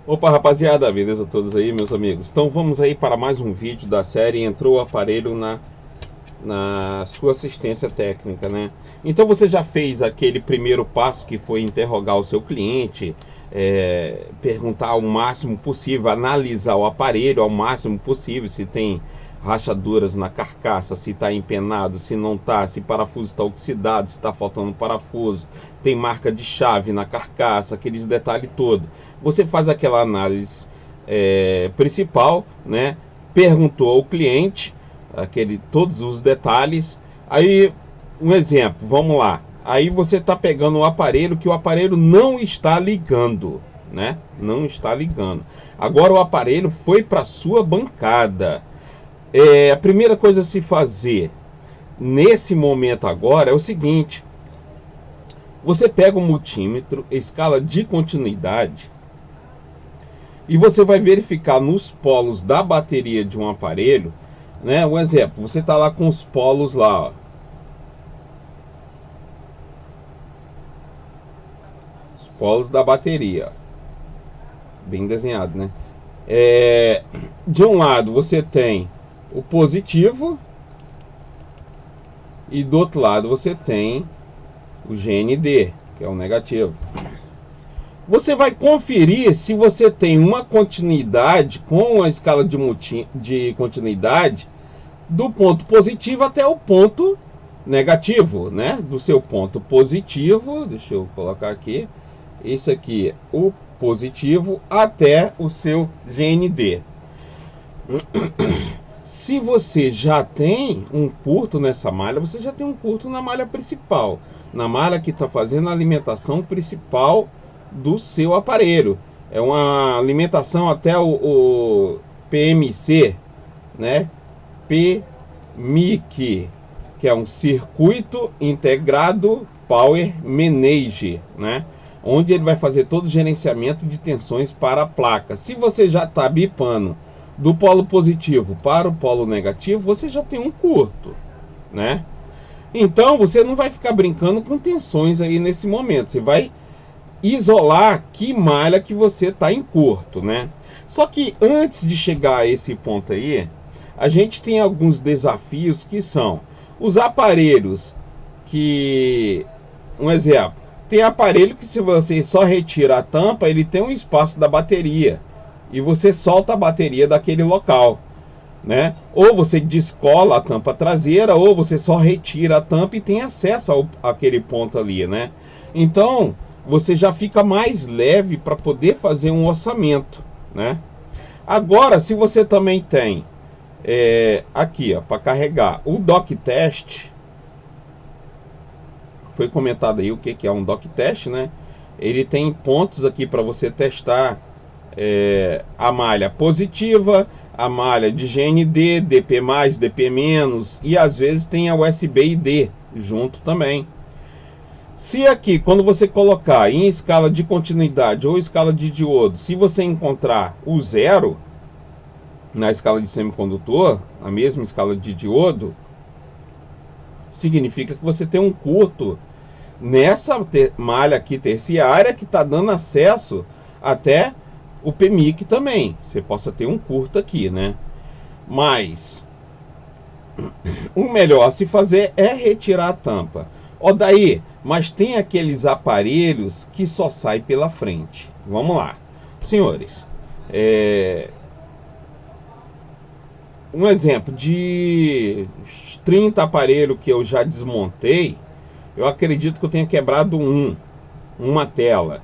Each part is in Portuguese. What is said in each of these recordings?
Opa, rapaziada, beleza todos aí, meus amigos? Então vamos aí para mais um vídeo da série Entrou o aparelho na sua assistência técnica, né? Então você já fez aquele primeiro passo que foi interrogar o seu cliente, perguntar o máximo possível, analisar o aparelho ao máximo possível, se tem rachaduras na carcaça, se está empenado, se não está, se o parafuso está oxidado, se está faltando parafuso, tem marca de chave na carcaça, aqueles detalhes todos. Você faz aquela análise principal, né? Perguntou ao cliente todos os detalhes. Aí, um exemplo, vamos lá. Aí você está pegando um aparelho que o aparelho não está ligando, né? Não está ligando. Agora o aparelho foi para sua bancada. A primeira coisa a se fazer nesse momento agora é o seguinte: você pega o multímetro, escala de continuidade, e você vai verificar nos polos da bateria de um aparelho, né? Um exemplo, você está lá com os polos lá, ó. Os polos da bateria, ó. Bem desenhado, né? De um lado você tem o positivo e do outro lado você tem o GND, que é o negativo. Você vai conferir se você tem uma continuidade com a escala de continuidade do ponto positivo até o ponto negativo, né? Do seu ponto positivo, deixa eu colocar aqui, esse aqui é o positivo até o seu GND. Se você já tem um curto nessa malha, você já tem um curto na malha principal, na malha que está fazendo a alimentação principal do seu aparelho. É uma alimentação até o PMC, né? PMIC, que é um circuito integrado Power Manage, né? Onde ele vai fazer todo o gerenciamento de tensões para a placa. Se você já está bipando do polo positivo para o polo negativo, você já tem um curto, né? Então você não vai ficar brincando com tensões aí nesse momento. Você vai isolar que malha que você está em curto, né? Só que antes de chegar a esse ponto aí, a gente tem alguns desafios que são os aparelhos que, um exemplo, tem aparelho que se você só retira a tampa, ele tem um espaço da bateria e você solta a bateria daquele local, né? Ou você descola a tampa traseira, ou você só retira a tampa e tem acesso àquele ponto ali, né? Então você já fica mais leve para poder fazer um orçamento, né? Agora, se você também tem aqui, ó, para carregar o dock test, foi comentado aí o que é um dock test, né? Ele tem pontos aqui para você testar a malha positiva, a malha de GND, DP+, DP-, e às vezes tem a USB ID junto também. Se aqui, quando você colocar em escala de continuidade ou escala de diodo, se você encontrar o zero na escala de semicondutor, a mesma escala de diodo, significa que você tem um curto nessa malha aqui terciária que está dando acesso até o PMIC também. Você possa ter um curto aqui, né? Mas o melhor a se fazer é retirar a tampa. Ó, daí, mas tem aqueles aparelhos que só sai pela frente. Vamos lá, senhores. Um exemplo de 30 aparelhos que eu já desmontei, eu acredito que eu tenha quebrado uma tela.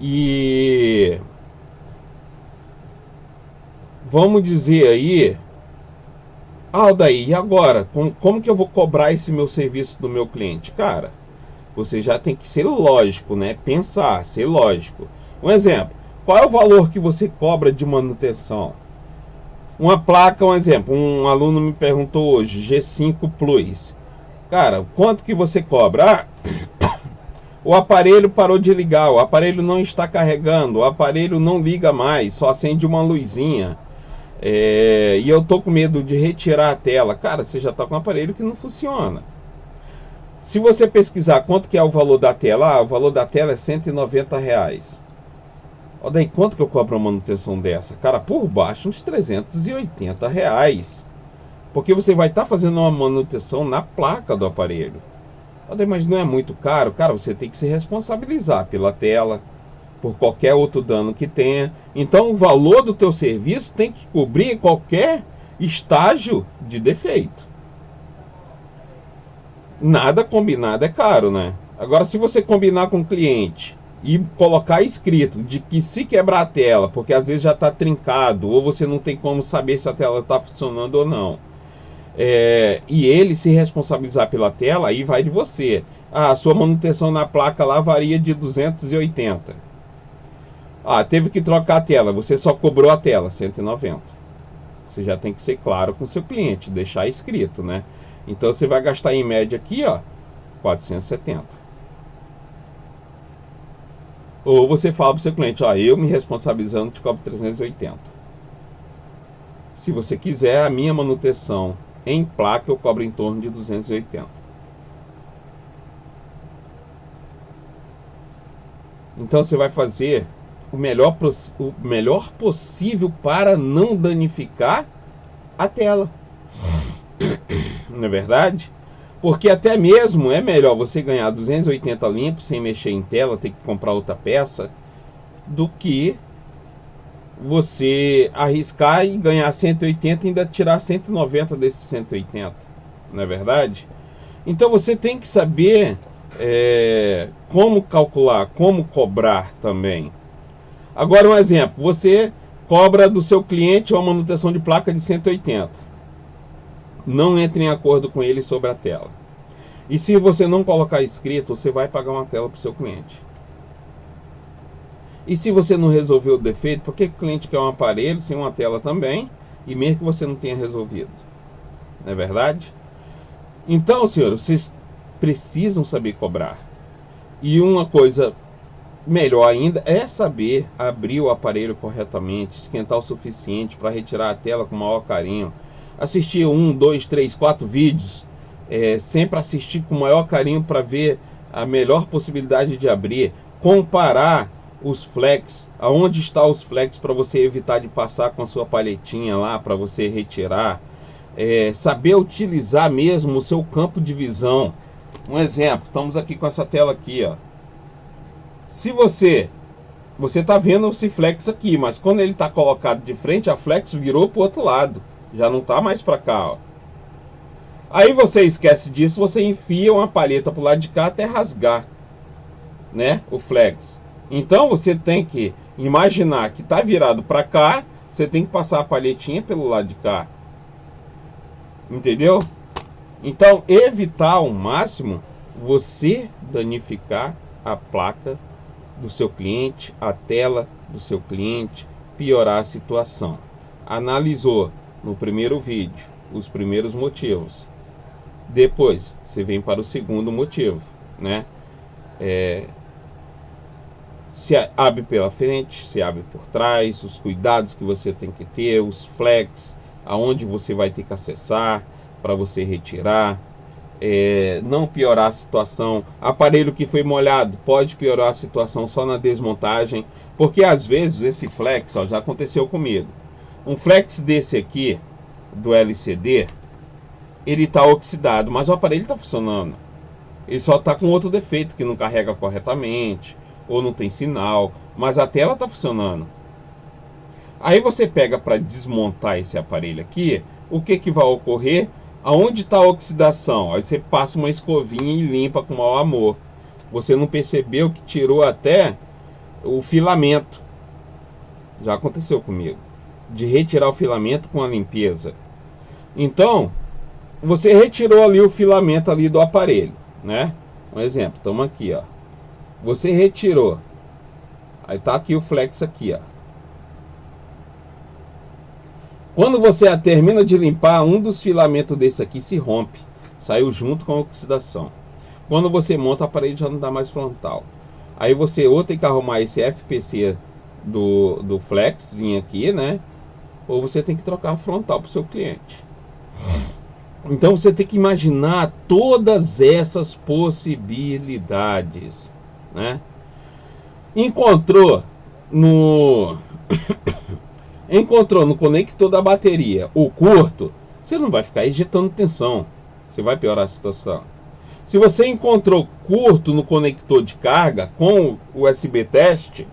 E vamos dizer aí, daí, e agora? Como que eu vou cobrar esse meu serviço do meu cliente? Cara, você já tem que ser lógico, né? Pensar, ser lógico. Um exemplo, qual é o valor que você cobra de manutenção? Uma placa, um exemplo, um aluno me perguntou hoje, G5 Plus. Cara, quanto que você cobra? O aparelho parou de ligar, o aparelho não está carregando, o aparelho não liga mais, só acende uma luzinha. E eu tô com medo de retirar a tela. Cara, você já está com um aparelho que não funciona. Se você pesquisar quanto que é o valor da tela, o valor da tela é R$ 190. Ó, daí quanto que eu cobro uma manutenção dessa? Cara, por baixo uns R$ 380. Porque você vai estar fazendo uma manutenção na placa do aparelho. Ó, daí, mas não é muito caro? Cara, você tem que se responsabilizar pela tela, por qualquer outro dano que tenha. Então o valor do teu serviço tem que cobrir qualquer estágio de defeito. Nada combinado é caro, né? Agora, se você combinar com o cliente e colocar escrito de que se quebrar a tela, porque às vezes já está trincado, ou você não tem como saber se a tela está funcionando ou não, e ele se responsabilizar pela tela, aí vai de você. Ah, a sua manutenção na placa lá varia de 280. Ah, teve que trocar a tela, você só cobrou a tela, 190. Você já tem que ser claro com o seu cliente, deixar escrito, né? Então você vai gastar em média aqui, ó, 470. Ou você fala para o seu cliente, ó, eu me responsabilizando te cobro 380. Se você quiser, a minha manutenção em placa eu cobro em torno de 280. Então você vai fazer o melhor possível para não danificar a tela. Não é verdade? Porque até mesmo é melhor você ganhar 280 limpo sem mexer em tela, ter que comprar outra peça, do que você arriscar e ganhar 180 e ainda tirar 190 desses 180. Não é verdade? Então você tem que saber como calcular, como cobrar também. Agora um exemplo, você cobra do seu cliente uma manutenção de placa de 180. Não entre em acordo com ele sobre a tela. E se você não colocar escrito, você vai pagar uma tela para o seu cliente. E se você não resolveu o defeito, por que o cliente quer um aparelho sem uma tela também, e mesmo que você não tenha resolvido? Não é verdade? Então, senhores, vocês precisam saber cobrar. E uma coisa melhor ainda é saber abrir o aparelho corretamente, esquentar o suficiente para retirar a tela com o maior carinho. Assistir 1, 2, 3, 4 vídeos, sempre assistir com o maior carinho para ver a melhor possibilidade de abrir, comparar os flex, aonde está os flex para você evitar de passar com a sua palhetinha lá para você retirar, saber utilizar mesmo o seu campo de visão. Um exemplo, estamos aqui com essa tela aqui, ó. Se você está vendo esse flex aqui, mas quando ele está colocado de frente, a flex virou para o outro lado, já não está mais para cá, ó. Aí você esquece disso, você enfia uma palheta para o lado de cá até rasgar, né, o flex. Então você tem que imaginar que está virado para cá, você tem que passar a palhetinha pelo lado de cá. Entendeu? Então evitar ao máximo você danificar a placa do seu cliente, a tela do seu cliente, piorar a situação. Analisou no primeiro vídeo os primeiros motivos. Depois você vem para o segundo motivo, né? Se abre pela frente, se abre por trás, os cuidados que você tem que ter, os flex, aonde você vai ter que acessar para você retirar, não piorar a situação. Aparelho que foi molhado pode piorar a situação só na desmontagem, porque às vezes esse flex, ó, já aconteceu comigo. Um flex desse aqui, do LCD, ele está oxidado, mas o aparelho está funcionando. Ele só está com outro defeito, que não carrega corretamente, ou não tem sinal, mas a tela está funcionando. Aí você pega para desmontar esse aparelho aqui, o que vai ocorrer? Aonde está a oxidação? Aí você passa uma escovinha e limpa com o maior amor. Você não percebeu que tirou até o filamento. Já aconteceu comigo. De retirar o filamento com a limpeza. Então, você retirou ali o filamento ali do aparelho, né? Um exemplo, estamos aqui, ó. Você retirou. Aí tá aqui o flex aqui, ó. Quando você termina de limpar, um dos filamentos desse aqui se rompe. Saiu junto com a oxidação. Quando você monta, o aparelho já não dá mais frontal. Aí você ou tem que arrumar esse FPC do flexzinho aqui, né? Ou você tem que trocar a frontal para o seu cliente. Então você tem que imaginar todas essas possibilidades, né? Encontrou no encontrou no conector da bateria o curto, você não vai ficar injetando tensão, você vai piorar a situação. Se você encontrou curto no conector de carga com o USB teste,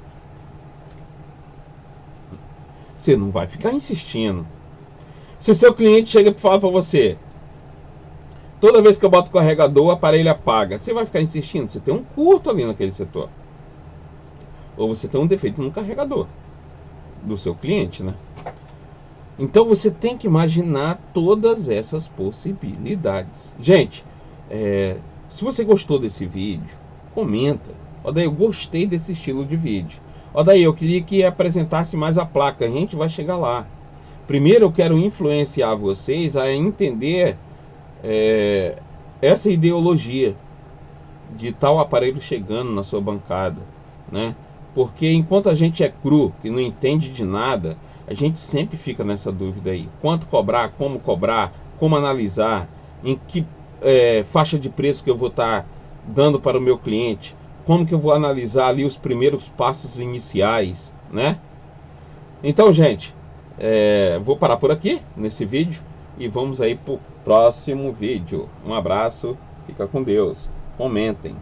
você não vai ficar insistindo. Se seu cliente chega e fala para você, toda vez que eu boto o carregador, o aparelho apaga, você vai ficar insistindo? Você tem um curto ali naquele setor. Ou você tem um defeito no carregador do seu cliente, né? Então você tem que imaginar todas essas possibilidades. Gente, se você gostou desse vídeo, comenta. Ó, daí eu gostei desse estilo de vídeo. Ó, daí eu queria que apresentasse mais a placa. A gente vai chegar lá. Primeiro eu quero influenciar vocês a entender essa ideologia de tal aparelho chegando na sua bancada, né? Porque enquanto a gente é cru, que não entende de nada, a gente sempre fica nessa dúvida aí. Quanto cobrar, como analisar, em que faixa de preço que eu vou estar dando para o meu cliente, como que eu vou analisar ali os primeiros passos iniciais, né? Então, gente, vou parar por aqui nesse vídeo e vamos aí para o próximo vídeo. Um abraço, fica com Deus, comentem.